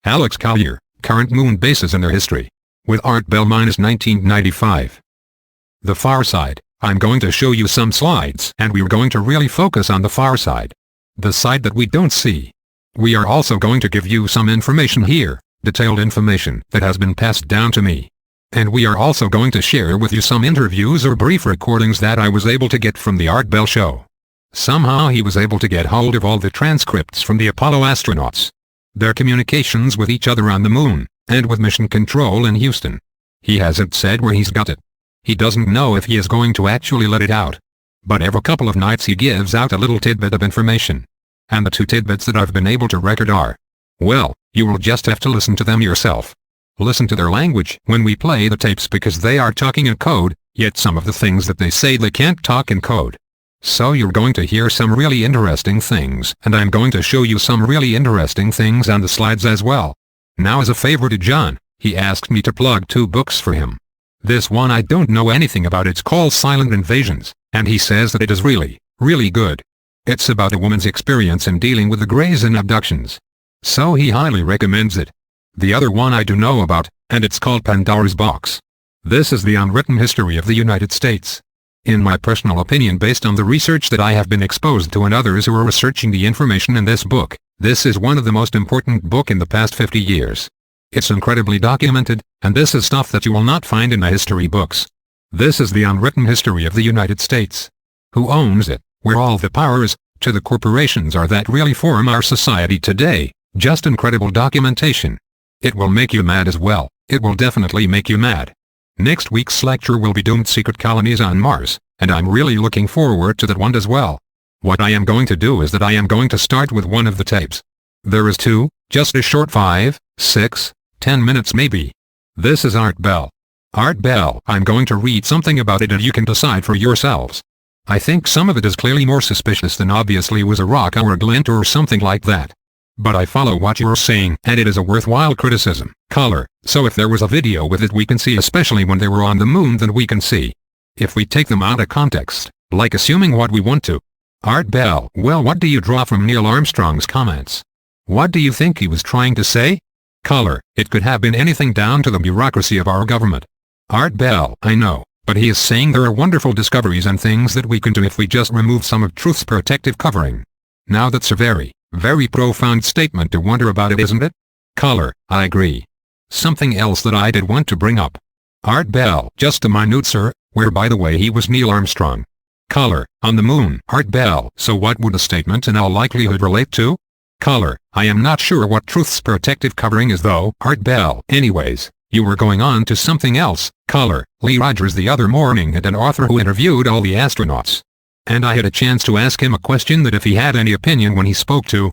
Alex Collier, current moon bases and their history. With Art Bell -1995. The far side. I'm going to show you some slides and we're going to really focus on the far side. The side that we don't see. We are also going to give you some information here, detailed information that has been passed down to me. And we are also going to share with you some interviews or brief recordings that I was able to get from the Art Bell show. Somehow he was able to get hold of all the transcripts from the Apollo astronauts. Their communications with each other on the moon, and with mission control in Houston. He hasn't said where he's got it. He doesn't know if he is going to actually let it out. But every couple of nights he gives out a little tidbit of information. And the two tidbits that I've been able to record are, well, you will just have to listen to them yourself. Listen to their language when we play the tapes because they are talking in code, yet some of the things that they say they can't talk in code. So you're going to hear some really interesting things, and I'm going to show you some really interesting things on the slides as well. Now as a favor to John, he asked me to plug 2 books for him. This one I don't know anything about. It's called Silent Invasions, and he says that it is really, really good. It's about a woman's experience in dealing with the Greys and abductions. So he highly recommends it. The other one I do know about, and it's called Pandora's Box. This is the unwritten history of the United States. In my personal opinion, based on the research that I have been exposed to and others who are researching the information in this book, this is one of the most important books in the past 50 years. It's incredibly documented, and this is stuff that you will not find in the history books. This is the unwritten history of the United States. Who owns it, where all the powers, to the corporations are that really form our society today. Just incredible documentation. It will make you mad as well. It will definitely make you mad. Next week's lecture will be Doomed Secret Colonies on Mars, and I'm really looking forward to that one as well. What I am going to do is that I am going to start with one of the tapes. There is 2, just a short 5, 6, 10 minutes maybe. This is Art Bell. Art Bell. I'm going to read something about it and you can decide for yourselves. I think some of it is clearly more suspicious than obviously was a rock or a glint or something like that. But I follow what you're saying and it is a worthwhile criticism. Color. So if there was a video with it we can see, especially when they were on the moon, then we can see. If we take them out of context, like assuming what we want to. Art Bell. Well, what do you draw from Neil Armstrong's comments? What do you think he was trying to say? Color. It could have been anything down to the bureaucracy of our government. Art Bell. I know, but he is saying there are wonderful discoveries and things that we can do if we just remove some of truth's protective covering. Now that's a very, very profound statement to wonder about it, isn't it? Color. I agree. Something else that I did want to bring up. Art Bell. Just a minute, sir, where by the way he was Neil Armstrong. Color. On the moon. Art Bell. So what would the statement in all likelihood relate to? Color. I am not sure what truth's protective covering is though. Art Bell. Anyways, you were going on to something else. Color. Lee Rogers the other morning had an author who interviewed all the astronauts. And I had a chance to ask him a question that if he had any opinion when he spoke to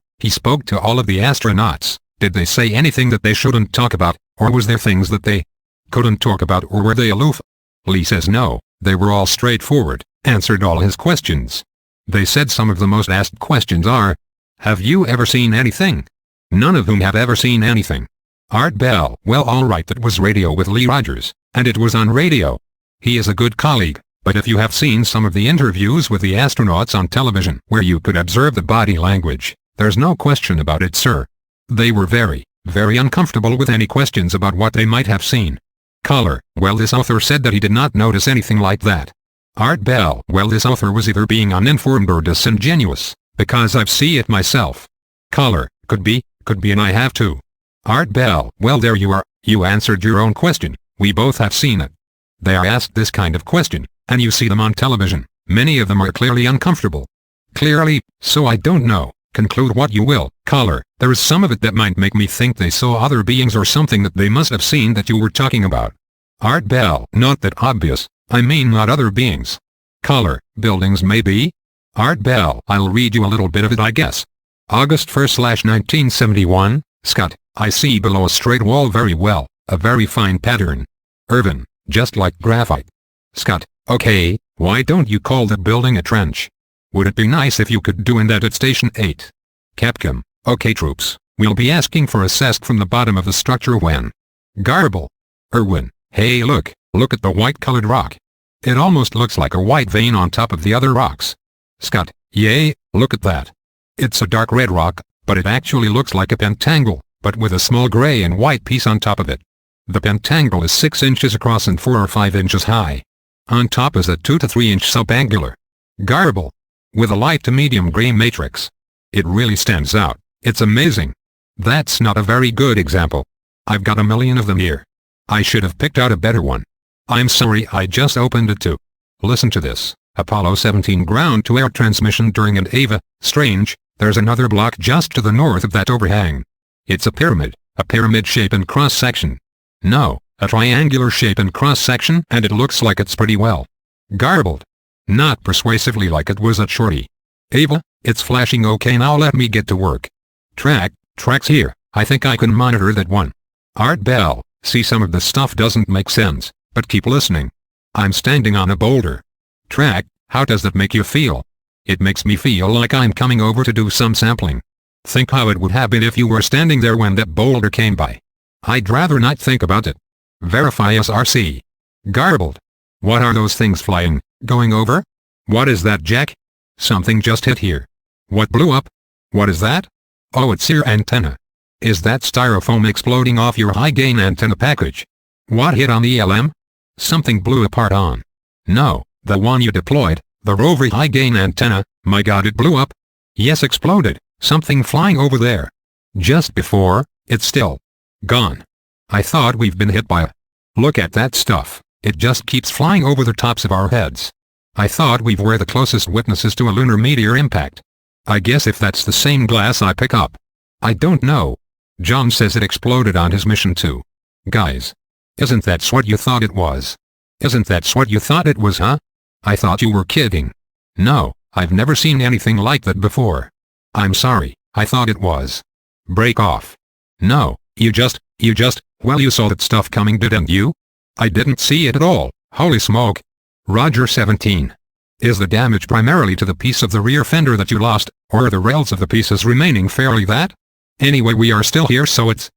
all of the astronauts. Did they say anything that they shouldn't talk about, or was there things that they couldn't talk about, or were they aloof? Lee says no, they were all straightforward, answered all his questions. They said some of the most asked questions are, have you ever seen anything? None of whom have ever seen anything. Art Bell. Well, alright, that was radio with Lee Rogers, and it was on radio. He is a good colleague, but if you have seen some of the interviews with the astronauts on television where you could observe the body language, there's no question about it, sir. They were very, very uncomfortable with any questions about what they might have seen. Color. Well, this author said that he did not notice anything like that. Art Bell. Well, this author was either being uninformed or disingenuous, because I've seen it myself. Color. Could be, and I have too. Art Bell. Well, there you are, you answered your own question, we both have seen it. They are asked this kind of question, and you see them on television, many of them are clearly uncomfortable. Clearly, so I don't know. Conclude what you will. Color. There is some of it that might make me think they saw other beings or something that they must have seen that you were talking about. Art Bell. Not that obvious, I mean not other beings. Color. Buildings maybe? Art Bell. I'll read you a little bit of it I guess. August 1st/1971, Scott. I see below a straight wall very well, a very fine pattern. Irvin. Just like graphite. Scott. Okay, why don't you call that building a trench? Would it be nice if you could do that at Station 8? Capcom. Okay troops, we'll be asking for a cesc from the bottom of the structure when. Garble. Irwin. Hey look at the white colored rock. It almost looks like a white vein on top of the other rocks. Scott. Yay, look at that. It's a dark red rock, but it actually looks like a pentangle, but with a small gray and white piece on top of it. The pentangle is 6 inches across and 4 or 5 inches high. On top is a 2 to 3 inch subangular garble, with a light to medium gray matrix. It really stands out. It's amazing. That's not a very good example. I've got a million of them here. I should have picked out a better one. I'm sorry, I just opened it too. Listen to this. Apollo 17 ground-to-air transmission during an AVA. Strange, there's another block just to the north of that overhang. It's a pyramid shape and cross-section. No, a triangular shape and cross-section, and it looks like it's pretty well garbled. Not persuasively like it was at Shorty. Ava, it's flashing okay, now let me get to work. Tracks here, I think I can monitor that one. Art Bell, see, some of the stuff doesn't make sense, but keep listening. I'm standing on a boulder. Track, how does that make you feel? It makes me feel like I'm coming over to do some sampling. Think how it would have been if you were standing there when that boulder came by. I'd rather not think about it. Verify SRC. Garbled. What are those things flying, going over? What is that, Jack? Something just hit here. What blew up? What is that? Oh, it's your antenna. Is that styrofoam exploding off your high-gain antenna package? What hit on the LM? Something blew apart on. No, the one you deployed, the rover high-gain antenna. My God, it blew up. Yes, exploded. Something flying over there. Just before, it's still gone. I thought we've been hit by a... Look at that stuff. It just keeps flying over the tops of our heads. I thought we were the closest witnesses to a lunar meteor impact. I guess if that's the same glass I pick up. I don't know. John says it exploded on his mission too. Guys. Isn't that what you thought it was? Isn't that what you thought it was, huh? I thought you were kidding. No, I've never seen anything like that before. I'm sorry, I thought it was. Break off. No, you just, well, you saw that stuff coming, didn't you? I didn't see it at all. Holy smoke. Roger 17. Is the damage primarily to the piece of the rear fender that you lost, or are the rails of the pieces remaining fairly that? Anyway, we are still here, so it's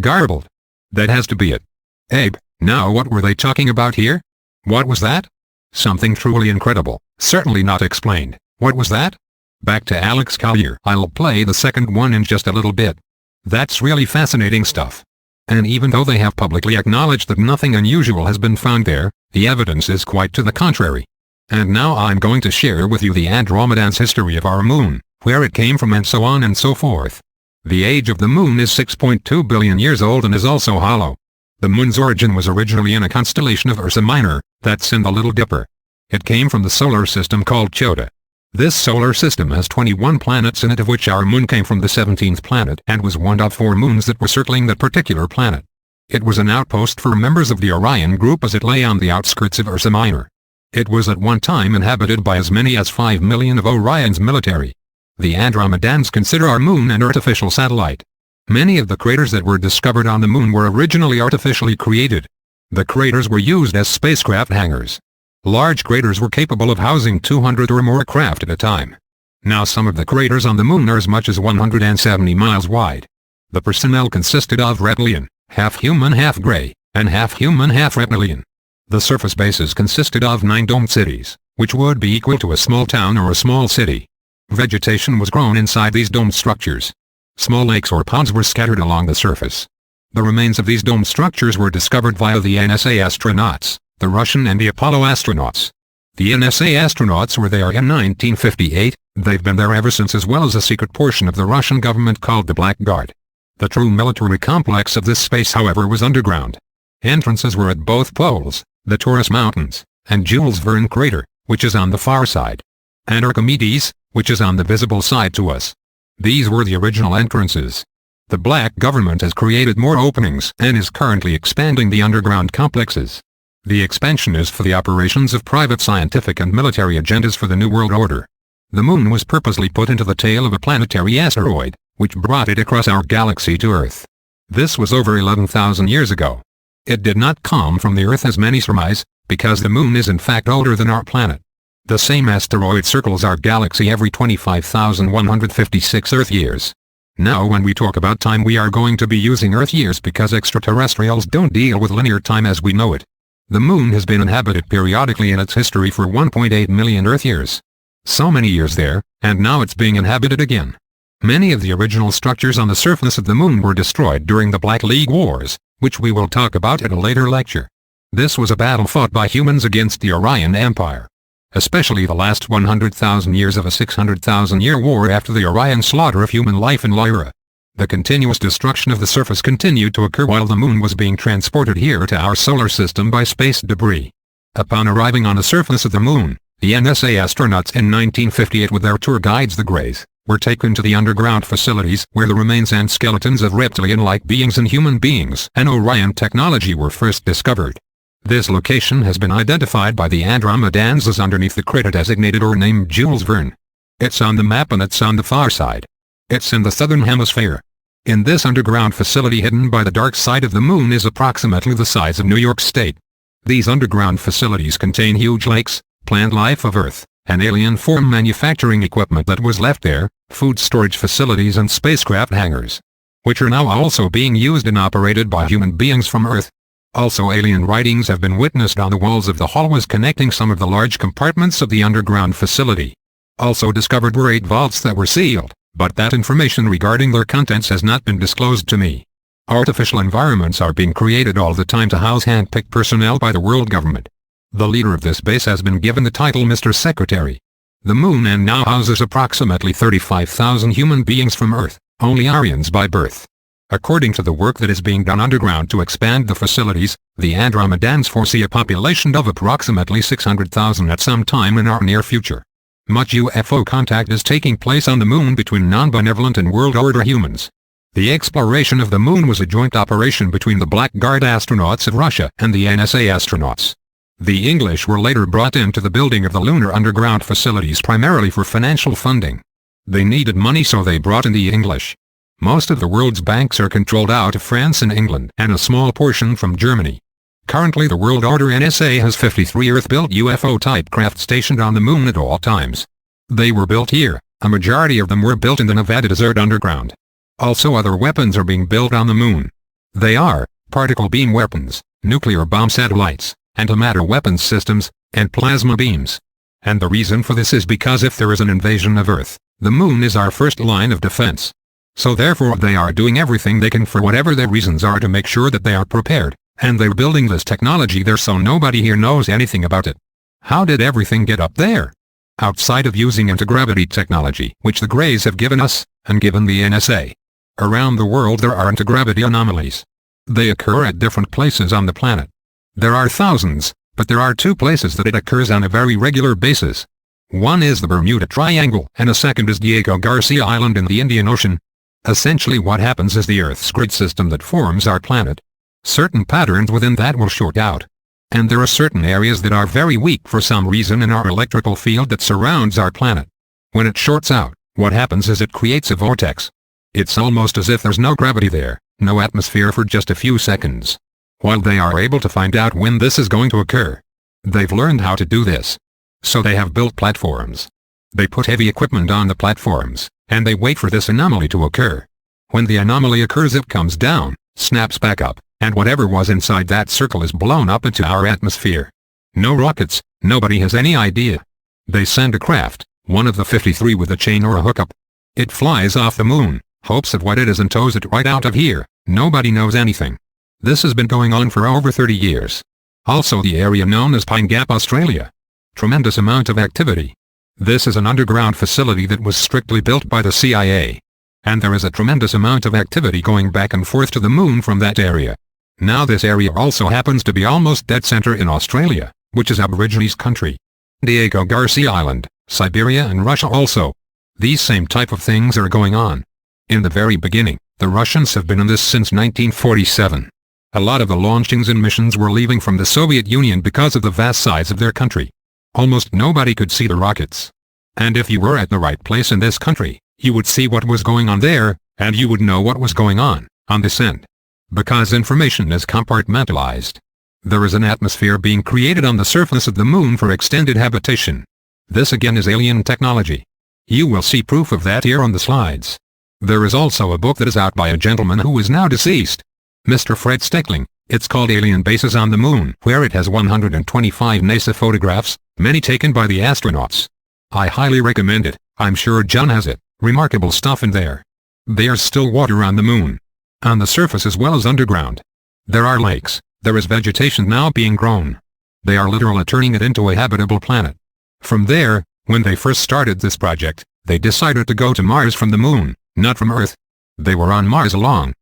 garbled. That has to be it. Abe, now what were they talking about here? What was that? Something truly incredible, certainly not explained. What was that? Back to Alex Collier. I'll play the second one in just a little bit. That's really fascinating stuff. And even though they have publicly acknowledged that nothing unusual has been found there, the evidence is quite to the contrary. And now I'm going to share with you the Andromedan's history of our moon, where it came from and so on and so forth. The age of the moon is 6.2 billion years old and is also hollow. The moon's origin was originally in a constellation of Ursa Minor, that's in the Little Dipper. It came from the solar system called Chota. This solar system has 21 planets in it, of which our moon came from the 17th planet and was one of 4 moons that were circling that particular planet. It was an outpost for members of the Orion group as it lay on the outskirts of Ursa Minor. It was at one time inhabited by as many as 5 million of Orion's military. The Andromedans consider our moon an artificial satellite. Many of the craters that were discovered on the moon were originally artificially created. The craters were used as spacecraft hangars. Large craters were capable of housing 200 or more craft at a time. Now some of the craters on the moon are as much as 170 miles wide. The personnel consisted of reptilian, half human half gray, and half human half reptilian. The surface bases consisted of 9 domed cities, which would be equal to a small town or a small city. Vegetation was grown inside these domed structures. Small lakes or ponds were scattered along the surface. The remains of these domed structures were discovered via the NSA astronauts, the Russian and the Apollo astronauts. The NSA astronauts were there in 1958, they've been there ever since, as well as a secret portion of the Russian government called the Black Guard. The true military complex of this space, however, was underground. Entrances were at both poles, the Taurus Mountains, and Jules Verne crater, which is on the far side, and Archimedes, which is on the visible side to us. These were the original entrances. The Black government has created more openings and is currently expanding the underground complexes. The expansion is for the operations of private scientific and military agendas for the New World Order. The moon was purposely put into the tail of a planetary asteroid, which brought it across our galaxy to Earth. This was over 11,000 years ago. It did not come from the Earth as many surmise, because the moon is in fact older than our planet. The same asteroid circles our galaxy every 25,156 Earth years. Now when we talk about time, we are going to be using Earth years because extraterrestrials don't deal with linear time as we know it. The moon has been inhabited periodically in its history for 1.8 million Earth years. So many years there, and now it's being inhabited again. Many of the original structures on the surface of the moon were destroyed during the Black League Wars, which we will talk about at a later lecture. This was a battle fought by humans against the Orion Empire. Especially the last 100,000 years of a 600,000-year war after the Orion slaughter of human life in Lyra. The continuous destruction of the surface continued to occur while the moon was being transported here to our solar system by space debris. Upon arriving on the surface of the moon, the NSA astronauts in 1958 with their tour guides the Greys, were taken to the underground facilities where the remains and skeletons of reptilian-like beings and human beings and Orion technology were first discovered. This location has been identified by the Andromedans as underneath the crater designated or named Jules Verne. It's on the map and it's on the far side. It's in the southern hemisphere. In this underground facility hidden by the dark side of the moon is approximately the size of New York State. These underground facilities contain huge lakes, plant life of Earth, and alien form manufacturing equipment that was left there, food storage facilities and spacecraft hangars, which are now also being used and operated by human beings from Earth. Also alien writings have been witnessed on the walls of the hallways connecting some of the large compartments of the underground facility. Also discovered were 8 vaults that were sealed, but that information regarding their contents has not been disclosed to me. Artificial environments are being created all the time to house hand-picked personnel by the world government. The leader of this base has been given the title Mr. Secretary. The moon and now houses approximately 35,000 human beings from Earth, only Aryans by birth. According to the work that is being done underground to expand the facilities, the Andromedans foresee a population of approximately 600,000 at some time in our near future. Much UFO contact is taking place on the moon between non-benevolent and world order humans. The exploration of the moon was a joint operation between the Blackguard astronauts of Russia and the NSA astronauts. The English were later brought into the building of the lunar underground facilities primarily for financial funding. They needed money so they brought in the English. Most of the world's banks are controlled out of France and England and a small portion from Germany. Currently the World Order NSA has 53 Earth-built UFO-type craft stationed on the moon at all times. They were built here, a majority of them were built in the Nevada desert underground. Also other weapons are being built on the moon. They are, particle beam weapons, nuclear bomb satellites, antimatter weapons systems, and plasma beams. And the reason for this is because if there is an invasion of Earth, the moon is our first line of defense. So therefore they are doing everything they can for whatever their reasons are to make sure that they are prepared, and they're building this technology there so nobody here knows anything about it. How did everything get up there? Outside of using anti-gravity technology, which the Greys have given us, and given the NSA. Around the world there are anti-gravity anomalies. They occur at different places on the planet. There are thousands, but there are 2 places that it occurs on a very regular basis. One is the Bermuda Triangle and a second is Diego Garcia Island in the Indian Ocean. Essentially what happens is the Earth's grid system that forms our planet. Certain patterns within that will short out. And there are certain areas that are very weak for some reason in our electrical field that surrounds our planet. When it shorts out, what happens is it creates a vortex. It's almost as if there's no gravity there, no atmosphere for just a few seconds. While they are able to find out when this is going to occur, they've learned how to do this. So they have built platforms. They put heavy equipment on the platforms, and they wait for this anomaly to occur. When the anomaly occurs it comes down, snaps back up, and whatever was inside that circle is blown up into our atmosphere. No rockets, nobody has any idea. They send a craft, one of the 53 with a chain or a hookup. It flies off the moon, hopes of what it is and tows it right out of here. Nobody knows anything. This has been going on for over 30 years. Also the area known as Pine Gap, Australia. Tremendous amount of activity. This is an underground facility that was strictly built by the CIA. And there is a tremendous amount of activity going back and forth to the moon from that area. Now this area also happens to be almost dead center in Australia, which is Aborigines country. Diego Garcia Island, Siberia and Russia also. These same type of things are going on. In the very beginning, the Russians have been in this since 1947. A lot of the launchings and missions were leaving from the Soviet Union because of the vast size of their country. Almost nobody could see the rockets. And if you were at the right place in this country, you would see what was going on there, and you would know what was going on this end. Because information is compartmentalized. There is an atmosphere being created on the surface of the moon for extended habitation. This again is alien technology. You will see proof of that here on the slides. There is also a book that is out by a gentleman who is now deceased. Mr. Fred Steckling. It's called Alien Bases on the Moon, where it has 125 NASA photographs, many taken by the astronauts. I highly recommend it. I'm sure John has it. Remarkable stuff in there. There's still water on the moon. On the surface as well as underground. There are lakes, there is vegetation now being grown. They are literally turning it into a habitable planet. From there, when they first started this project, they decided to go to Mars from the moon, not from Earth. They were on Mars a long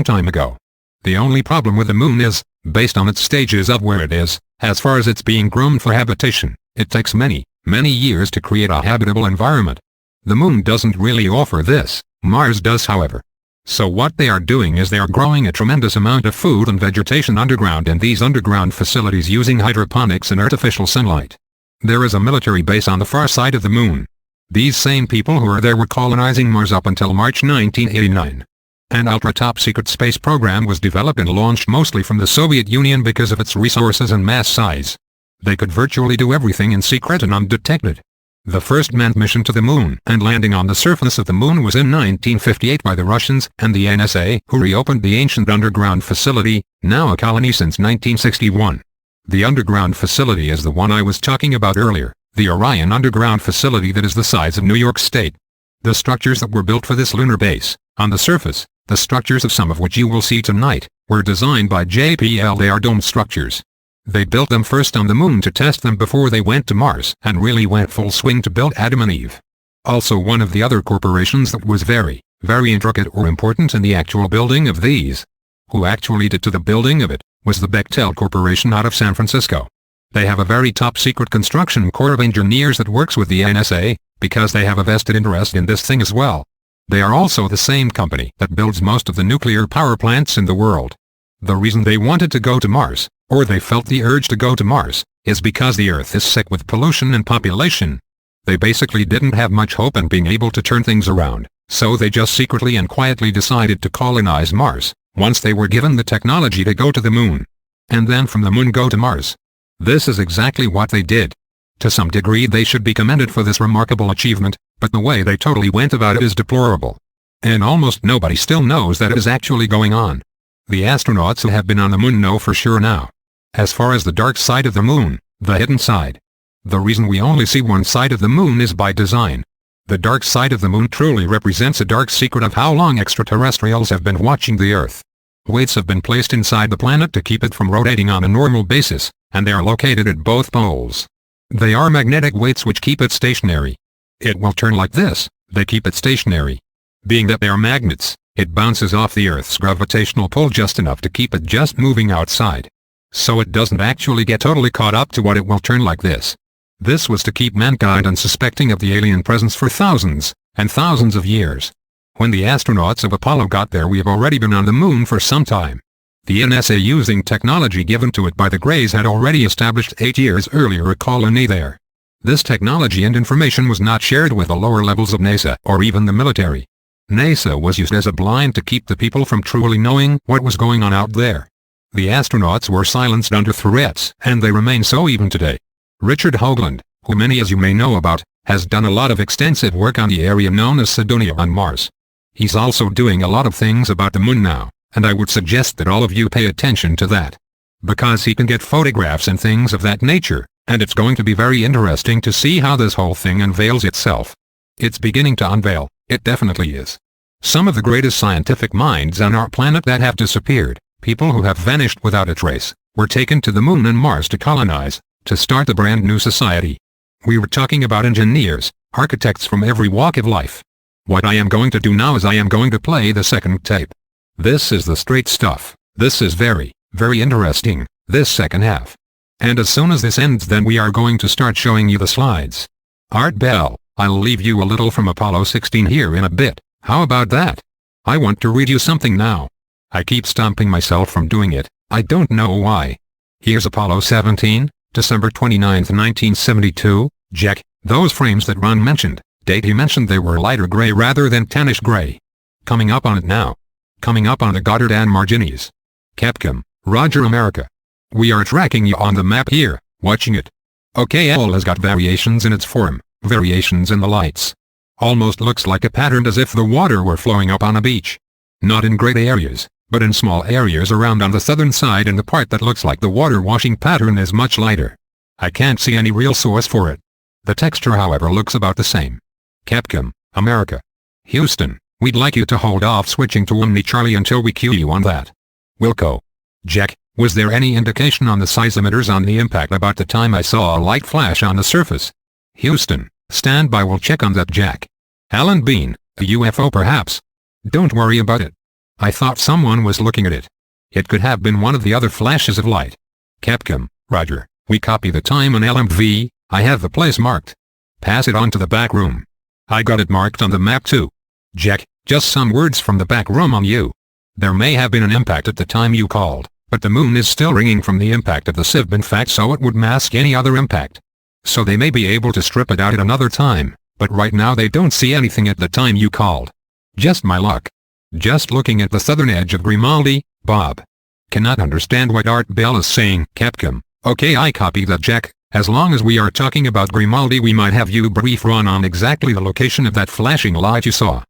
time ago. The only problem with the moon is, based on its stages of where it is, as far as it's being groomed for habitation, it takes many years to create a habitable environment. The moon doesn't really offer this, Mars does however. So what they are doing is they are growing a tremendous amount of food and vegetation underground in these underground facilities using hydroponics and artificial sunlight. There is a military base on the far side of the moon. These same people who are there were colonizing Mars up until March 1989. An ultra-top-secret space program was developed and launched mostly from the Soviet Union because of its resources and mass size. They could virtually do everything in secret and undetected. The first manned mission to the moon and landing on the surface of the moon was in 1958 by the Russians and the NSA, who reopened the ancient underground facility, now a colony since 1961. The underground facility is the one I was talking about earlier, the Orion underground facility that is the size of New York State. The structures that were built for this lunar base, on the surface, the structures of some of which you will see tonight, were designed by JPL. They are dome structures. They built them first on the moon to test them before they went to Mars and really went full swing to build Adam and Eve. Also one of the other corporations that was very intricate or important in the actual building of these, who actually did to the building of it, was the Bechtel Corporation out of San Francisco. They have a very top-secret construction corps of engineers that works with the NSA, because they have a vested interest in this thing as well. They are also the same company that builds most of the nuclear power plants in the world. The reason they wanted to go to Mars, or they felt the urge to go to Mars, is because the Earth is sick with pollution and population. They basically didn't have much hope in being able to turn things around, so they just secretly and quietly decided to colonize Mars, once they were given the technology to go to the moon. And then from the moon go to Mars. This is exactly what they did. To some degree they should be commended for this remarkable achievement, but the way they totally went about it is deplorable. And almost nobody still knows that it is actually going on. The astronauts who have been on the moon know for sure now. As far as the dark side of the moon, the hidden side. The reason we only see one side of the moon is by design. The dark side of the moon truly represents a dark secret of how long extraterrestrials have been watching the Earth. Weights have been placed inside the planet to keep it from rotating on a normal basis, and they are located at both poles. They are magnetic weights which keep it stationary. It will turn like this, they keep it stationary. Being that they are magnets, it bounces off the Earth's gravitational pull just enough to keep it just moving outside. So it doesn't actually get totally caught up to what it will turn like this. This was to keep mankind unsuspecting of the alien presence for thousands and thousands of years. When the astronauts of Apollo got there, we have already been on the moon for some time. The NSA, using technology given to it by the Greys, had already established 8 years earlier a colony there. This technology and information was not shared with the lower levels of NASA or even the military. NASA was used as a blind to keep the people from truly knowing what was going on out there. The astronauts were silenced under threats, and they remain so even today. Richard Hoagland, who many as you may know about, has done a lot of extensive work on the area known as Cydonia on Mars. He's also doing a lot of things about the moon now, and I would suggest that all of you pay attention to that. Because he can get photographs and things of that nature, and it's going to be very interesting to see how this whole thing unveils itself. It's beginning to unveil, it definitely is. Some of the greatest scientific minds on our planet that have disappeared, people who have vanished without a trace, were taken to the moon and Mars to colonize, to start a brand new society. We were talking about engineers, architects from every walk of life. What I am going to do now is I am going to play the second tape. This is the straight stuff. This is very interesting, this second half. And as soon as this ends, then we are going to start showing you the slides. Art Bell, I'll leave you a little from Apollo 16 here in a bit. How about that? I want to read you something now. I keep stopping myself from doing it, I don't know why. Here's Apollo 17, December 29, 1972, Jack, those frames that Ron mentioned, date he mentioned they were lighter gray rather than tannish gray. Coming up on it now. Coming up on the Goddard and Marginis. Capcom, Roger America. We are tracking you on the map here, watching it. Okay, all has got variations in its form, variations in the lights. Almost looks like a pattern as if the water were flowing up on a beach. Not in great areas, but in small areas around on the southern side, and the part that looks like the water washing pattern is much lighter. I can't see any real source for it. The texture however looks about the same. Capcom, America. Houston, we'd like you to hold off switching to Omni Charlie until we cue you on that. Wilco. Jack, was there any indication on the seismometers on the impact about the time I saw a light flash on the surface? Houston, stand by, we'll check on that, Jack. Alan Bean, a UFO perhaps? Don't worry about it. I thought someone was looking at it. It could have been one of the other flashes of light. Capcom, roger, we copy the time on LMV, I have the place marked. Pass it on to the back room. I got it marked on the map too. Jack, just some words from the back room on you. There may have been an impact at the time you called, but the moon is still ringing from the impact of the sieve in fact, so it would mask any other impact. So they may be able to strip it out at another time, but right now they don't see anything at the time you called. Just my luck. Just looking at the southern edge of Grimaldi, Bob. Cannot understand what Art Bell is saying, Capcom. Okay, I copy that, Jack. As long as we are talking about Grimaldi, we might have you brief Ron on exactly the location of that flashing light you saw.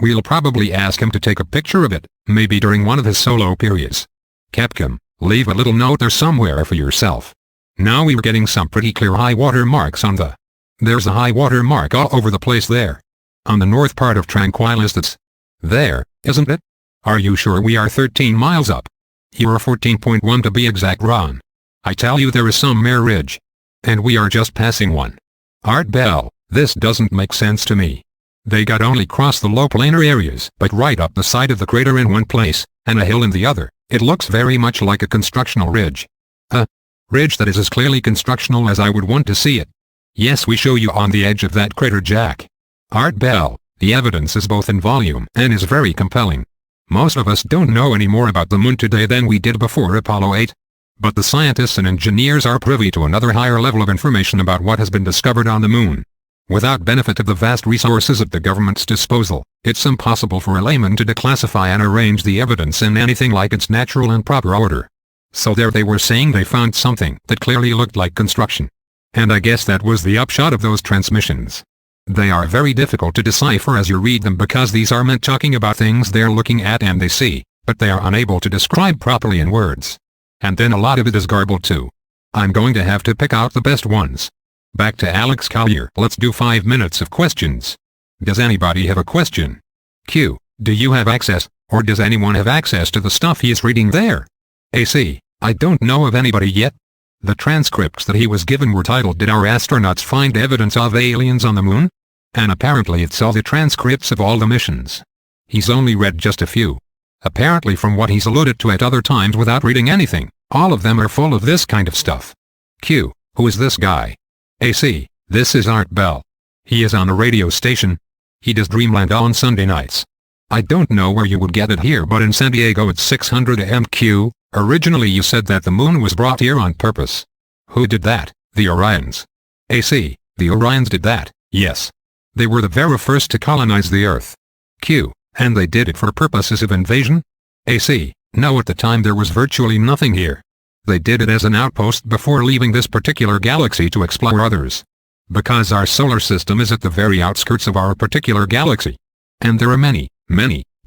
We'll probably ask him to take a picture of it, maybe during one of his solo periods. Capcom, leave a little note there somewhere for yourself. Now we're getting some pretty clear high water marks on the... There's a high water mark all over the place there. On the north part of Tranquilis that's... There, isn't it? Are you sure we are 13 miles up? You are 14.1 to be exact, Ron. I tell you there is some mere ridge. And we are just passing one. Art Bell, this doesn't make sense to me. They got only cross the low planar areas, but right up the side of the crater in one place, and a hill in the other. It looks very much like a constructional ridge. A ridge that is as clearly constructional as I would want to see it. Yes, we show you on the edge of that crater, Jack. Art Bell, the evidence is both in volume and is very compelling. Most of us don't know any more about the moon today than we did before Apollo 8. But the scientists and engineers are privy to another higher level of information about what has been discovered on the moon. Without benefit of the vast resources at the government's disposal, it's impossible for a layman to declassify and arrange the evidence in anything like its natural and proper order. So there they were saying they found something that clearly looked like construction. And I guess that was the upshot of those transmissions. They are very difficult to decipher as you read them because these are meant talking about things they're looking at and they see, but they are unable to describe properly in words. And then a lot of it is garbled too. I'm going to have to pick out the best ones. Back to Alex Collier. Let's do 5 minutes of questions. Does anybody have a question? Q. Do you have access, or does anyone have access to the stuff he is reading there? AC. I don't know of anybody yet. The transcripts that he was given were titled "Did our astronauts find evidence of aliens on the moon?" And apparently it's all the transcripts of all the missions. He's only read just a few. Apparently from what he's alluded to at other times without reading anything, all of them are full of this kind of stuff. Q. Who is this guy? AC. This is Art Bell. He is on a radio station. He does Dreamland on Sunday nights. I don't know where you would get it here, but in San Diego it's 600 AM. Q. Originally you said that the moon was brought here on purpose. Who did that? The Orions. AC. The Orions did that, yes. They were the very first to colonize the Earth. Q. And they did it for purposes of invasion? AC. No, at the time there was virtually nothing here. They did it as an outpost before leaving this particular galaxy to explore others. Because our solar system is at the very outskirts of our particular galaxy. And there are many,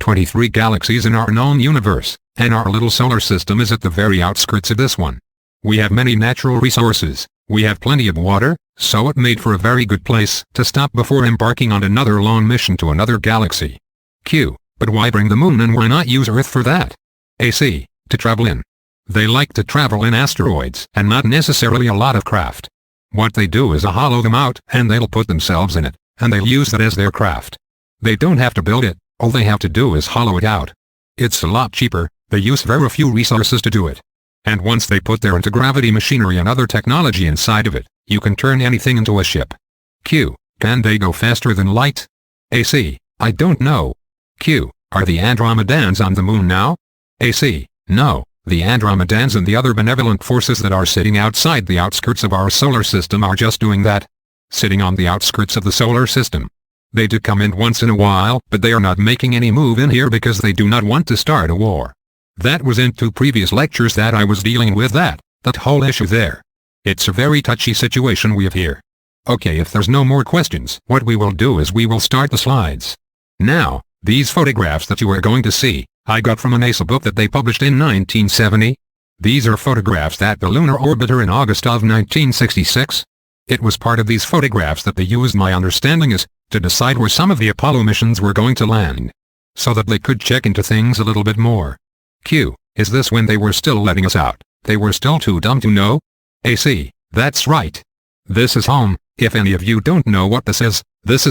23 galaxies in our known universe, and our little solar system is at the very outskirts of this one. We have many natural resources, we have plenty of water, so it made for a very good place to stop before embarking on another long mission to another galaxy. Q. But why bring the moon and why not use Earth for that? AC. To travel in. They like to travel in asteroids and not necessarily a lot of craft. What they do is hollow them out and they'll put themselves in it, and they'll use that as their craft. They don't have to build it, all they have to do is hollow it out. It's a lot cheaper, they use very few resources to do it. And once they put their anti-gravity machinery and other technology inside of it, you can turn anything into a ship. Q. Can they go faster than light? AC. I don't know. Q. Are the Andromedans on the moon now? AC. No, the Andromedans and the other benevolent forces that are sitting outside the outskirts of our solar system are just doing that. Sitting on the outskirts of the solar system. They do come in once in a while, but they are not making any move in here because they do not want to start a war. That was in 2 previous lectures that I was dealing with that whole issue there. It's a very touchy situation we have here. Okay, if there's no more questions, what we will do is we will start the slides. Now, these photographs that you are going to see, I got from a NASA book that they published in 1970. These are photographs at the lunar orbiter in August of 1966. It was part of these photographs that they used, my understanding is, to decide where some of the Apollo missions were going to land, so that they could check into things a little bit more. Q. Is this when they were still letting us out? They were still too dumb to know? AC. That's right. This is home. If any of you don't know what this is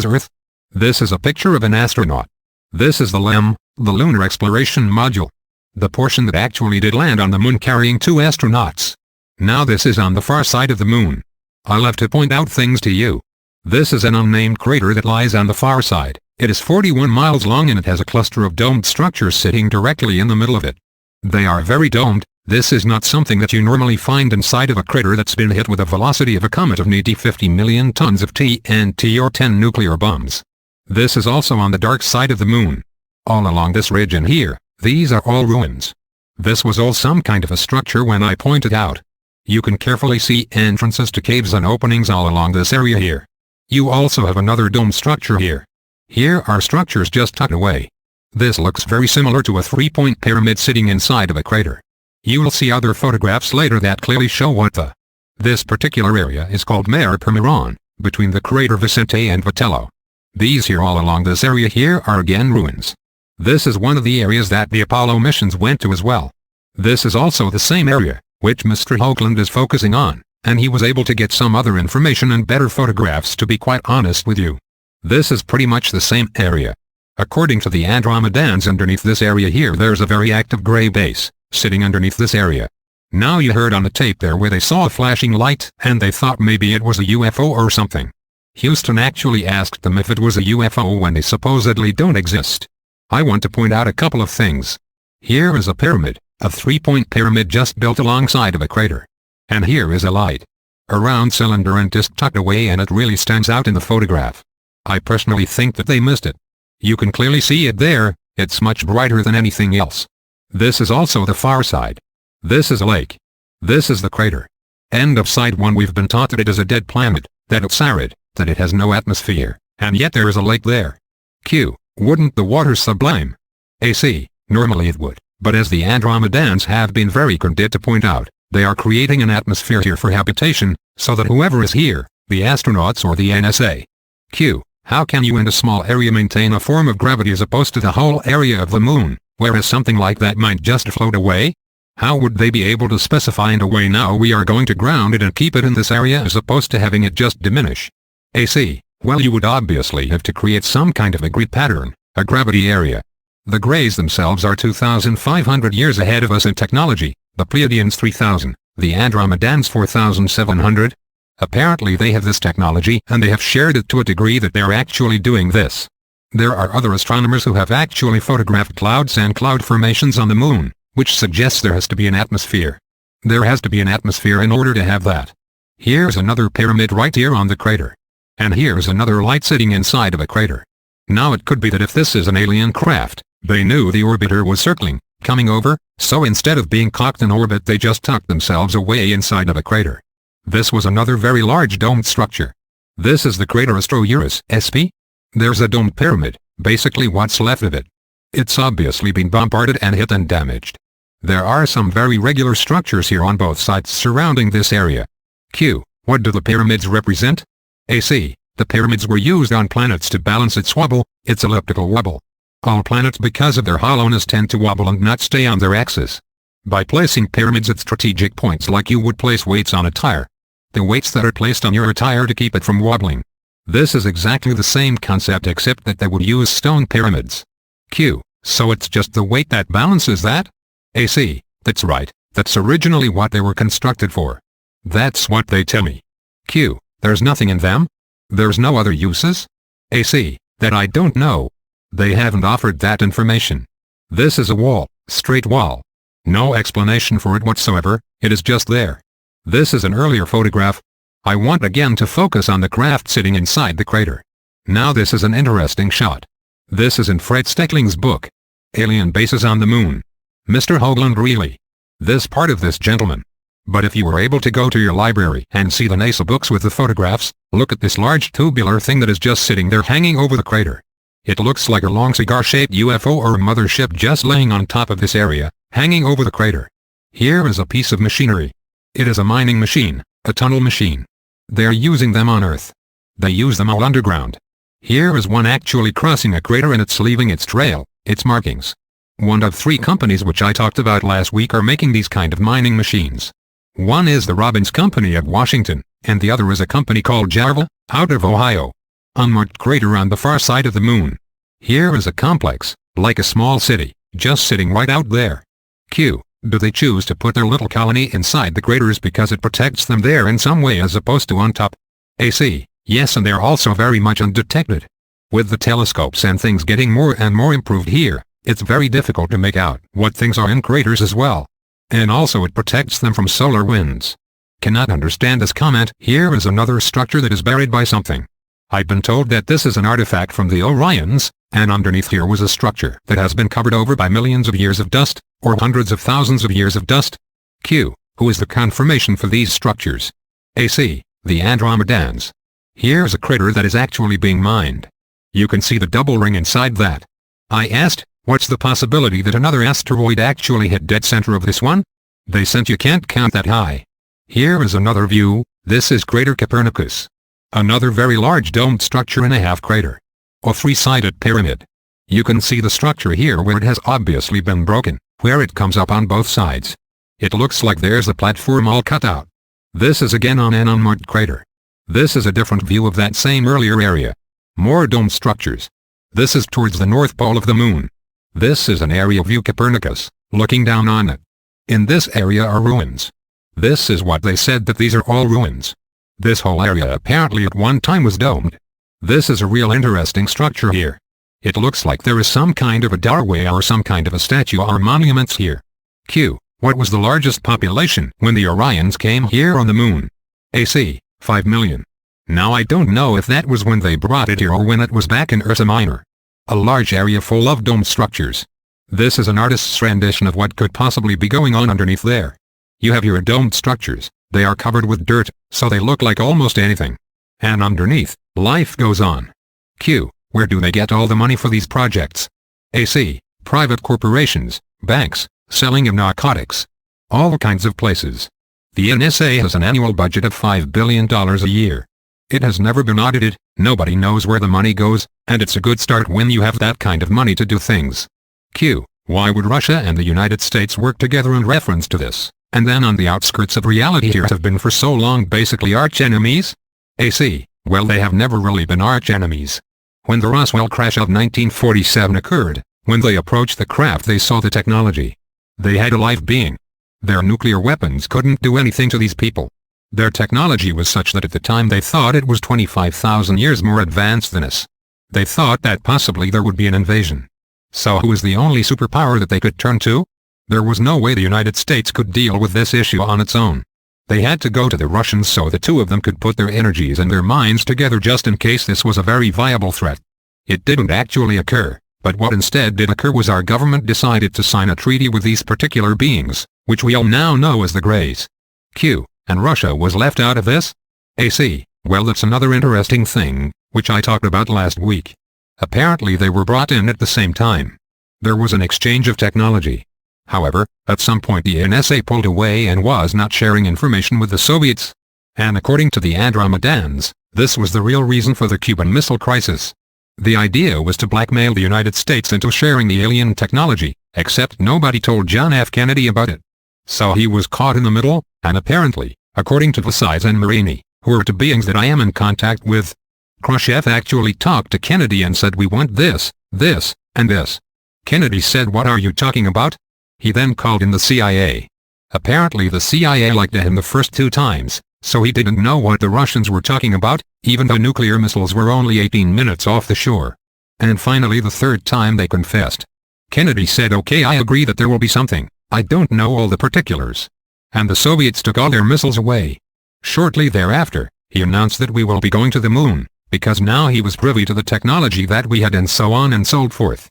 Earth. This is a picture of an astronaut. This is the LEM, the Lunar Exploration Module. The portion that actually did land on the moon carrying 2 astronauts. Now this is on the far side of the moon. I'll have to point out things to you. This is an unnamed crater that lies on the far side. It is 41 miles long and it has a cluster of domed structures sitting directly in the middle of it. They are very domed. This is not something that you normally find inside of a crater that's been hit with a velocity of a comet of nearly 50 million tons of TNT or 10 nuclear bombs. This is also on the dark side of the moon. All along this ridge and here, these are all ruins. This was all some kind of a structure when I pointed out. You can carefully see entrances to caves and openings all along this area here. You also have another dome structure here. Here are structures just tucked away. This looks very similar to a 3-point pyramid sitting inside of a crater. You will see other photographs later that clearly show what the. This particular area is called Mare Permiron, between the crater Vicente and Vitello. These here all along this area here are again ruins. This is one of the areas that the Apollo missions went to as well. This is also the same area, which Mr. Hoagland is focusing on, and he was able to get some other information and better photographs, to be quite honest with you. This is pretty much the same area. According to the Andromedans, underneath this area here there's a very active gray base, sitting underneath this area. Now you heard on the tape there where they saw a flashing light and they thought maybe it was a UFO or something. Houston actually asked them if it was a UFO when they supposedly don't exist. I want to point out a couple of things. Here is a pyramid, a 3-point pyramid just built alongside of a crater. And here is a light. A round cylinder and disc tucked away, and it really stands out in the photograph. I personally think that they missed it. You can clearly see it there. It's much brighter than anything else. This is also the far side. This is a lake. This is the crater. End of side 1. We've been taught that it is a dead planet, that it's arid, that it has no atmosphere, and yet there is a lake there. Q. Wouldn't the water sublime? AC. Normally it would, but as the Andromedans have been very candid to point out, they are creating an atmosphere here for habitation, so that whoever is here, the astronauts or the NSA. Q. How can you in a small area maintain a form of gravity as opposed to the whole area of the moon, whereas something like that might just float away? How would they be able to specify in a way now we are going to ground it and keep it in this area as opposed to having it just diminish? AC. Well, you would obviously have to create some kind of a grid pattern, a gravity area. The Greys themselves are 2,500 years ahead of us in technology, the Pleiadians 3,000, the Andromedans 4,700. Apparently they have this technology and they have shared it to a degree that they're actually doing this. There are other astronomers who have actually photographed clouds and cloud formations on the moon, which suggests there has to be an atmosphere. There has to be an atmosphere in order to have that. Here's another pyramid right here on the crater. And here's another light sitting inside of a crater. Now it could be that if this is an alien craft, they knew the orbiter was circling, coming over, so instead of being cocked in orbit they just tucked themselves away inside of a crater. This was another very large domed structure. This is the crater Astro-Eurus SP. There's a domed pyramid, basically what's left of it. It's obviously been bombarded and hit and damaged. There are some very regular structures here on both sides surrounding this area. Q. What do the pyramids represent? AC. The pyramids were used on planets to balance its wobble, its elliptical wobble. All planets, because of their hollowness, tend to wobble and not stay on their axis. By placing pyramids at strategic points like you would place weights on a tire. The weights that are placed on your tire to keep it from wobbling. This is exactly the same concept except that they would use stone pyramids. Q. So it's just the weight that balances that? AC. That's right, that's originally what they were constructed for. That's what they tell me. Q. There's nothing in them? There's no other uses? AC. That I don't know. They haven't offered that information. This is a wall, straight wall. No explanation for it whatsoever, it is just there. This is an earlier photograph. I want again to focus on the craft sitting inside the crater. Now this is an interesting shot. This is in Fred Steckling's book, Alien Bases on the Moon. Mr. Hoagland, really? This part of this gentleman. But if you were able to go to your library and see the NASA books with the photographs, look at this large tubular thing that is just sitting there hanging over the crater. It looks like a long cigar-shaped UFO or a mothership just laying on top of this area, hanging over the crater. Here is a piece of machinery. It is a mining machine, a tunnel machine. They are using them on Earth. They use them all underground. Here is one actually crossing a crater and it's leaving its trail, its markings. One of 3 companies which I talked about last week are making these kind of mining machines. One is the Robbins Company of Washington, and the other is a company called Jarva, out of Ohio. Unmarked crater on the far side of the moon. Here is a complex, like a small city, just sitting right out there. Q. Do they choose to put their little colony inside the craters because it protects them there in some way as opposed to on top? AC. Yes, and they're also very much undetected. With the telescopes and things getting more and more improved here, it's very difficult to make out what things are in craters as well. And also it protects them from solar winds. Cannot understand this comment. Here is another structure that is buried by something. I've been told that this is an artifact from the Orions, and underneath here was a structure that has been covered over by millions of years of dust, or hundreds of thousands of years of dust. Q. Who is the confirmation for these structures? AC. The Andromedans. Here's a crater that is actually being mined. You can see the double ring inside that. I asked, what's the possibility that another asteroid actually hit dead center of this one? They said you can't count that high. Here is another view. This is crater Copernicus. Another very large domed structure in a half crater. A 3-sided pyramid. You can see the structure here where it has obviously been broken, where it comes up on both sides. It looks like there's a platform all cut out. This is again on an unmarked crater. This is a different view of that same earlier area. More domed structures. This is towards the north pole of the moon. This is an area view Copernicus, looking down on it. In this area are ruins. This is what they said, that these are all ruins. This whole area apparently at one time was domed. This is a real interesting structure here. It looks like there is some kind of a doorway or some kind of a statue or monuments here. Q. What was the largest population when the Orions came here on the moon? AC. 5 million. Now I don't know if that was when they brought it here or when it was back in Ursa Minor. A large area full of domed structures. This is an artist's rendition of what could possibly be going on underneath there. You have your domed structures, they are covered with dirt, so they look like almost anything. And underneath, life goes on. Q. Where do they get all the money for these projects? AC. Private corporations, banks, selling of narcotics. All kinds of places. The NSA has an annual budget of $5 billion a year. It has never been audited, nobody knows where the money goes, and it's a good start when you have that kind of money to do things. Q. Why would Russia and the United States work together in reference to this, and then on the outskirts of reality here have been for so long basically arch enemies? AC. Well, they have never really been arch enemies. When the Roswell crash of 1947 occurred, when they approached the craft they saw the technology. They had a live being. Their nuclear weapons couldn't do anything to these people. Their technology was such that at the time they thought it was 25,000 years more advanced than us. They thought that possibly there would be an invasion. So who was the only superpower that they could turn to? There was no way the United States could deal with this issue on its own. They had to go to the Russians so the two of them could put their energies and their minds together just in case this was a very viable threat. It didn't actually occur, but what instead did occur was our government decided to sign a treaty with these particular beings, which we all now know as the Greys. Q. And Russia was left out of this? AC. Well, that's another interesting thing, which I talked about last week. Apparently they were brought in at the same time. There was an exchange of technology. However, at some point the NSA pulled away and was not sharing information with the Soviets. And according to the Andromedans, this was the real reason for the Cuban Missile Crisis. The idea was to blackmail the United States into sharing the alien technology, except nobody told John F. Kennedy about it. So he was caught in the middle, and apparently, according to Vlasides and Marini, who are two beings that I am in contact with, Khrushchev actually talked to Kennedy and said we want this, this, and this. Kennedy said, what are you talking about? He then called in the CIA. Apparently the CIA liked him the first 2 times, so he didn't know what the Russians were talking about, even though nuclear missiles were only 18 minutes off the shore. And finally the 3rd time they confessed. Kennedy said, okay, I agree that there will be something, I don't know all the particulars. And the Soviets took all their missiles away. Shortly thereafter, he announced that we will be going to the moon, because now he was privy to the technology that we had and so on and so forth.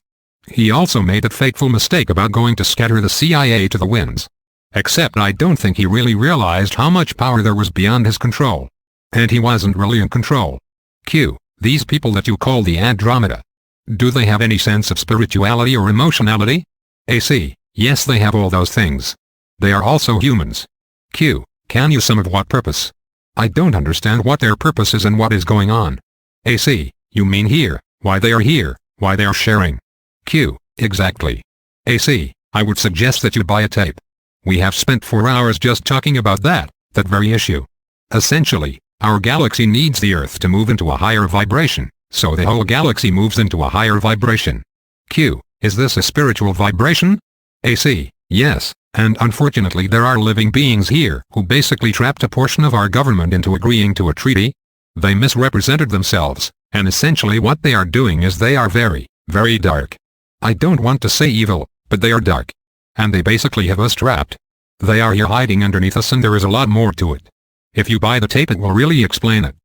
He also made that fateful mistake about going to scatter the CIA to the winds. Except I don't think he really realized how much power there was beyond his control. And he wasn't really in control. Q. These people that you call the Andromeda. Do they have any sense of spirituality or emotionality? AC. Yes, they have all those things. They are also humans. Q. Can you some of what purpose? I don't understand what their purpose is and what is going on. AC, you mean here, why they are here, why they are sharing. Q, exactly. AC, I would suggest that you buy a tape. We have spent 4 hours just talking about that very issue. Essentially, our galaxy needs the Earth to move into a higher vibration, so the whole galaxy moves into a higher vibration. Q, is this a spiritual vibration? AC, yes, and unfortunately there are living beings here who basically trapped a portion of our government into agreeing to a treaty. They misrepresented themselves, and essentially what they are doing is they are very, very dark. I don't want to say evil, but they are dark. And they basically have us trapped. They are here hiding underneath us, and there is a lot more to it. If you buy the tape it will really explain it.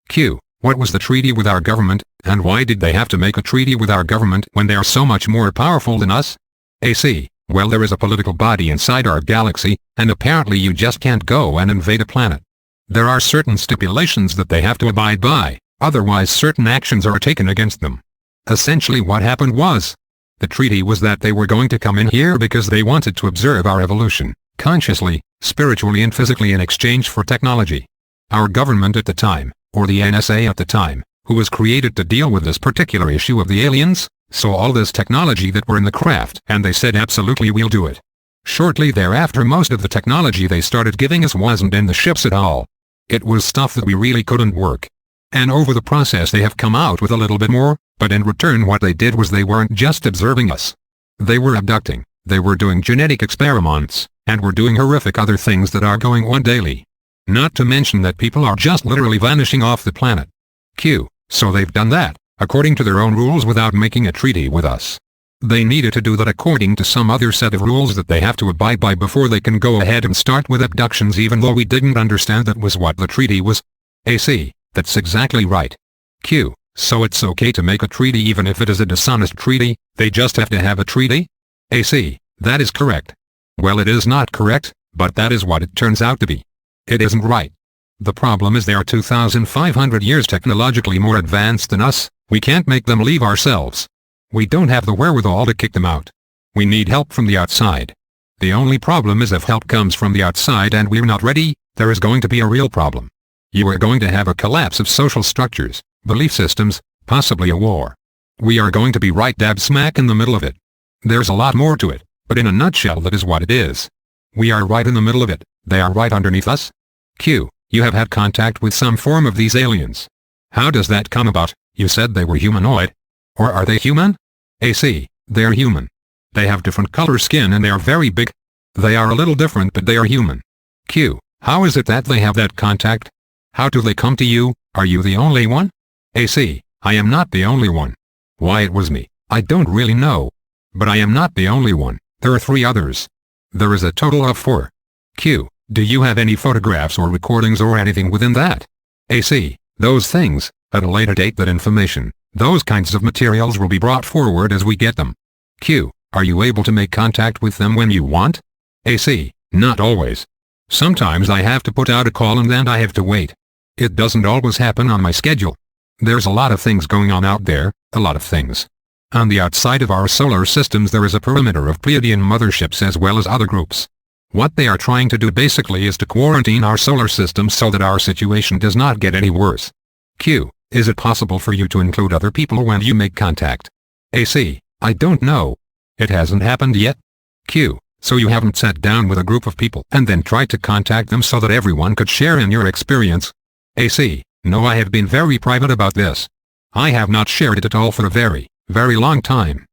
Q, what was the treaty with our government, and why did they have to make a treaty with our government when they are so much more powerful than us? AC, well, there is a political body inside our galaxy, and apparently you just can't go and invade a planet. There are certain stipulations that they have to abide by, otherwise certain actions are taken against them. Essentially what happened was, the treaty was that they were going to come in here because they wanted to observe our evolution, consciously, spiritually and physically, in exchange for technology. Our government at the time, or the NSA at the time, who was created to deal with this particular issue of the aliens, saw all this technology that were in the craft and they said absolutely we'll do it. Shortly thereafter most of the technology they started giving us wasn't in the ships at all. It was stuff that we really couldn't work. And over the process they have come out with a little bit more, but in return what they did was they weren't just observing us. They were abducting, they were doing genetic experiments, and were doing horrific other things that are going on daily. Not to mention that people are just literally vanishing off the planet. Q, so they've done that, according to their own rules without making a treaty with us. They needed to do that according to some other set of rules that they have to abide by before they can go ahead and start with abductions, even though we didn't understand that was what the treaty was. AC, that's exactly right. Q, so it's okay to make a treaty even if it is a dishonest treaty, they just have to have a treaty? AC, that is correct. Well, it is not correct, but that is what it turns out to be. It isn't right. The problem is they are 2,500 years technologically more advanced than us, we can't make them leave ourselves. We don't have the wherewithal to kick them out. We need help from the outside. The only problem is if help comes from the outside and we're not ready, there is going to be a real problem. You are going to have a collapse of social structures, belief systems, possibly a war. We are going to be right dab smack in the middle of it. There's a lot more to it, but in a nutshell that is what it is. We are right in the middle of it, they are right underneath us. Q, you have had contact with some form of these aliens. How does that come about? You said they were humanoid. Or are they human? AC, they are human. They have different color skin and they are very big. They are a little different but they are human. Q, how is it that they have that contact? How do they come to you? Are you the only one? AC, I am not the only one. Why it was me, I don't really know. But I am not the only one, there are 3 others. There is a total of 4. Q, do you have any photographs or recordings or anything within that? AC, those things, at a later date that information, those kinds of materials will be brought forward as we get them. Q, are you able to make contact with them when you want? AC, not always. Sometimes I have to put out a call and then I have to wait. It doesn't always happen on my schedule. There's a lot of things going on out there, a lot of things. On the outside of our solar systems there is a perimeter of Pleiadian motherships as well as other groups. What they are trying to do basically is to quarantine our solar system so that our situation does not get any worse. Q, is it possible for you to include other people when you make contact? AC, I don't know. It hasn't happened yet. Q, so you haven't sat down with a group of people and then tried to contact them so that everyone could share in your experience? AC, no, I have been very private about this. I have not shared it at all for a very, very long time.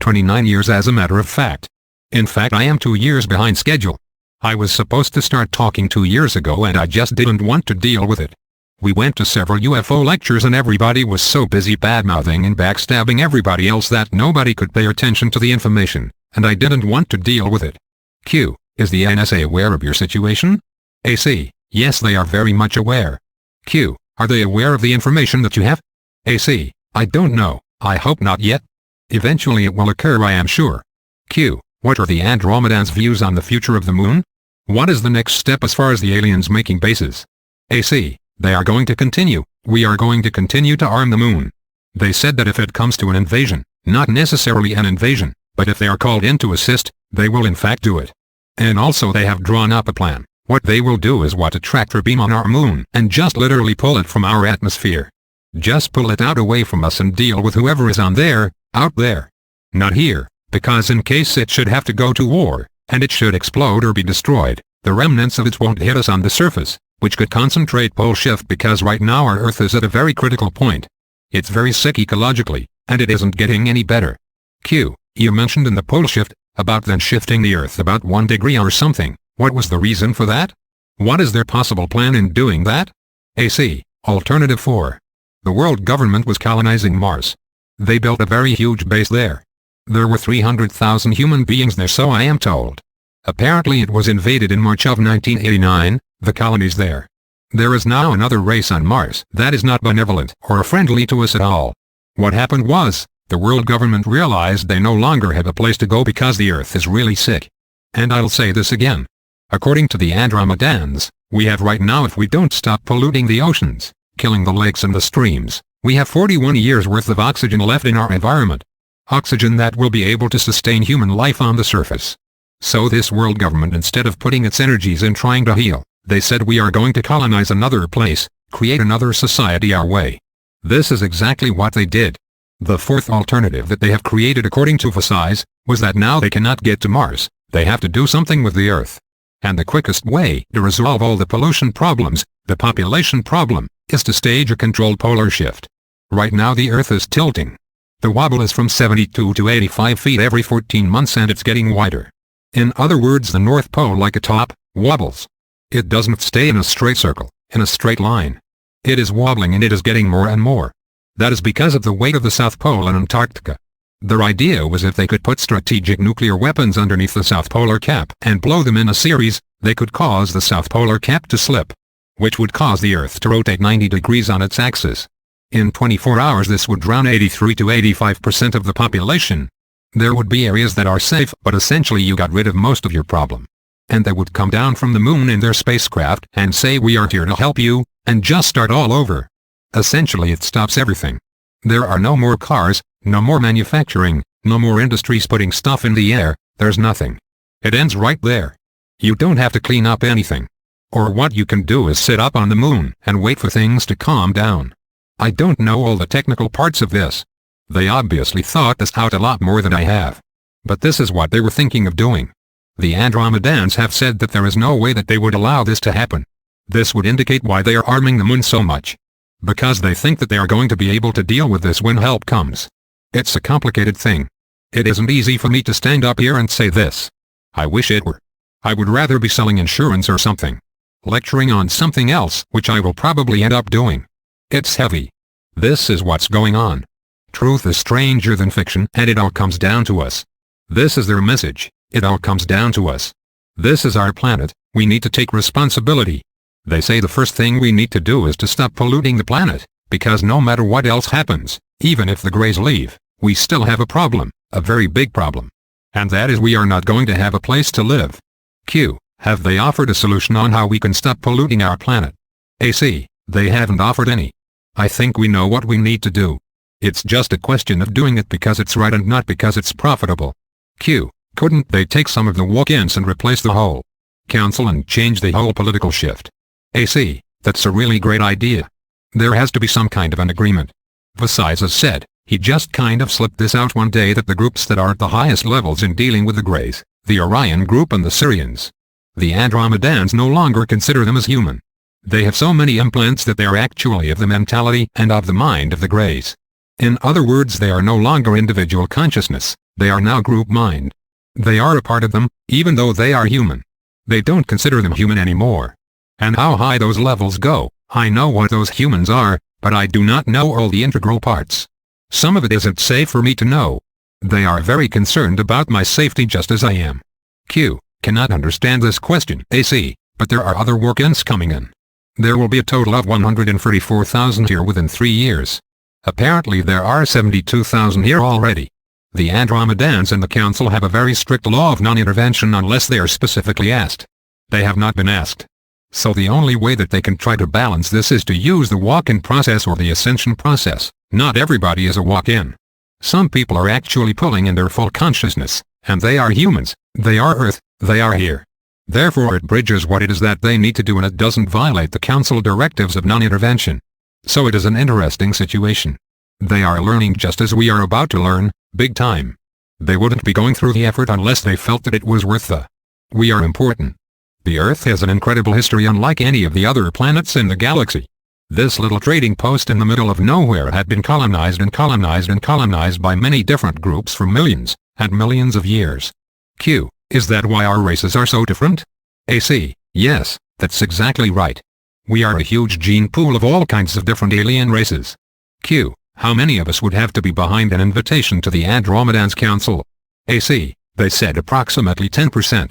29 years as a matter of fact. In fact, I am 2 years behind schedule. I was supposed to start talking 2 years ago and I just didn't want to deal with it. We went to several UFO lectures and everybody was so busy badmouthing and backstabbing everybody else that nobody could pay attention to the information, and I didn't want to deal with it. Q, is the NSA aware of your situation? AC, yes, they are very much aware. Q, are they aware of the information that you have? AC, I don't know, I hope not yet. Eventually it will occur, I am sure. Q, what are the Andromedans' views on the future of the moon? What is the next step as far as the aliens making bases? AC, they are going to continue, we are going to continue to arm the moon. They said that if it comes to an invasion, not necessarily an invasion, but if they are called in to assist, they will in fact do it. And also they have drawn up a plan, What they will do is what a tractor beam on our moon and just literally pull it from our atmosphere. Just pull it out away from us and deal with whoever is on there, out there. Not here, because in case it should have to go to war, and it should explode or be destroyed, the remnants of it won't hit us on the surface, which could concentrate pole shift because right now our Earth is at a very critical point. It's very sick ecologically, and it isn't getting any better. Q. You mentioned in the pole shift, about then shifting the Earth about 1 degree or something. What was the reason for that? What is their possible plan in doing that? AC. Alternative 4. The world government was colonizing Mars. They built a very huge base there. There were 300,000 human beings there, so I am told. Apparently it was invaded in March of 1989, the colonies there. There is now another race on Mars that is not benevolent or friendly to us at all. What happened was, the world government realized they no longer have a place to go because the Earth is really sick. And I'll say this again. According to the Andromedans, we have right now, if we don't stop polluting the oceans, killing the lakes and the streams, we have 41 years worth of oxygen left in our environment. Oxygen that will be able to sustain human life on the surface. So this world government, instead of putting its energies in trying to heal, they said we are going to colonize another place, create another society our way. This is exactly what they did. The fourth alternative that they have created, according to Versailles, was that now they cannot get to Mars, they have to do something with the Earth. And the quickest way to resolve all the pollution problems, the population problem, is to stage a controlled polar shift. Right now the Earth is tilting. The wobble is from 72 to 85 feet every 14 months and it's getting wider. In other words, the North Pole, like a top, wobbles. It doesn't stay in a straight circle, in a straight line. It is wobbling and it is getting more and more. That is because of the weight of the South Pole and Antarctica. Their idea was if they could put strategic nuclear weapons underneath the South Polar Cap and blow them in a series, they could cause the South Polar Cap to slip, which would cause the Earth to rotate 90 degrees on its axis. In 24 hours this would drown 83 to 85% of the population. There would be areas that are safe, but essentially you got rid of most of your problem. And they would come down from the moon in their spacecraft and say we are here to help you, and just start all over. Essentially it stops everything. There are no more cars, no more manufacturing, no more industries putting stuff in the air, there's nothing. It ends right there. You don't have to clean up anything. Or what you can do is sit up on the moon and wait for things to calm down. I don't know all the technical parts of this. They obviously thought this out a lot more than I have. But this is what they were thinking of doing. The Andromedans have said that there is no way that they would allow this to happen. This would indicate why they are arming the moon so much. Because they think that they are going to be able to deal with this when help comes. It's a complicated thing. It isn't easy for me to stand up here and say this. I wish it were. I would rather be selling insurance or something. Lecturing on something else, which I will probably end up doing. It's heavy. This is what's going on. Truth is stranger than fiction, and it all comes down to us. This is their message. It all comes down to us. This is our planet, we need to take responsibility. They say the first thing we need to do is to stop polluting the planet, because no matter what else happens, even if the Greys leave, we still have a problem, a very big problem. And that is we are not going to have a place to live. Q. Have they offered a solution on how we can stop polluting our planet? AC. They haven't offered any. I think we know what we need to do. It's just a question of doing it because it's right and not because it's profitable. Q. Couldn't they take some of the walk-ins and replace the whole council and change the whole political shift? AC. That's a really great idea. There has to be some kind of an agreement. Versailles has said, he just kind of slipped this out one day, that the groups that are at the highest levels in dealing with the Greys, the Orion group and the Syrians, the Andromedans, no longer consider them as human. They have so many implants that they are actually of the mentality and of the mind of the Greys. In other words, they are no longer individual consciousness, they are now group mind. They are a part of them, even though they are human. They don't consider them human anymore. And how high those levels go, I know what those humans are, but I do not know all the integral parts. Some of it isn't safe for me to know. They are very concerned about my safety just as I am. Q. Cannot understand this question, AC, but there are other walk-ins coming in. There will be a total of 134,000 here within 3 years. Apparently there are 72,000 here already. The Andromedans and the Council have a very strict law of non-intervention unless they are specifically asked. They have not been asked. So the only way that they can try to balance this is to use the walk-in process or the ascension process. Not everybody is a walk-in. Some people are actually pulling in their full consciousness, and they are humans, they are Earth, they are here. Therefore it bridges what it is that they need to do, and it doesn't violate the council directives of non-intervention. So it is an interesting situation. They are learning just as we are about to learn, big time. They wouldn't be going through the effort unless they felt that it was worth the. We are important. The Earth has an incredible history unlike any of the other planets in the galaxy. This little trading post in the middle of nowhere had been colonized and colonized and colonized by many different groups for millions, and millions of years. Q. Is that why our races are so different? AC. Yes, that's exactly right. We are a huge gene pool of all kinds of different alien races. Q. How many of us would have to be behind an invitation to the Andromedan's council? AC. They said approximately 10%.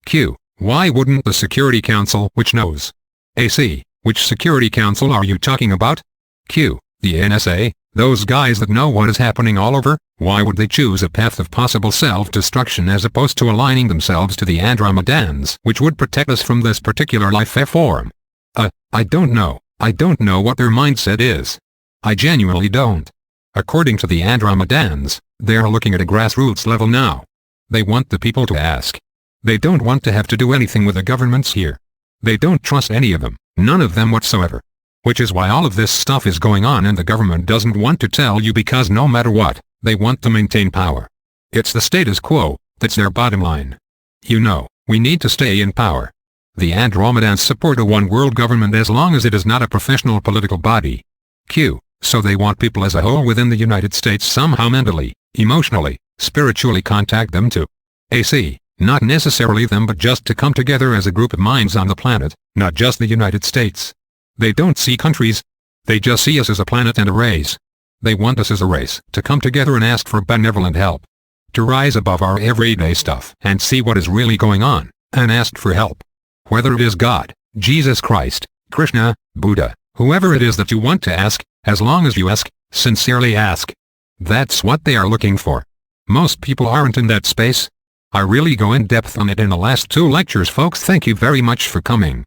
Q. Why wouldn't the Security Council, which knows? AC. Which Security Council are you talking about? Q. The NSA, those guys that know what is happening all over. Why would they choose a path of possible self-destruction as opposed to aligning themselves to the Andromedans, which would protect us from this particular life form? I don't know. I don't know what their mindset is. I genuinely don't. According to the Andromedans, they're looking at a grassroots level now. They want the people to ask. They don't want to have to do anything with the governments here. They don't trust any of them, none of them whatsoever. Which is why all of this stuff is going on, and the government doesn't want to tell you because no matter what, they want to maintain power. It's the status quo, that's their bottom line. You know, we need to stay in power. The Andromedans support a one-world government as long as it is not a professional political body. Q. So they want people as a whole within the United States somehow mentally, emotionally, spiritually contact them too. AC. Not necessarily them, but just to come together as a group of minds on the planet, not just the United States. They don't see countries. They just see us as a planet and a race. They want us as a race to come together and ask for benevolent help. To rise above our everyday stuff and see what is really going on, and ask for help. Whether it is God, Jesus Christ, Krishna, Buddha, whoever it is that you want to ask, as long as you ask, sincerely ask. That's what they are looking for. Most people aren't in that space. I really go in depth on it in the last 2 lectures, folks. Thank you very much for coming.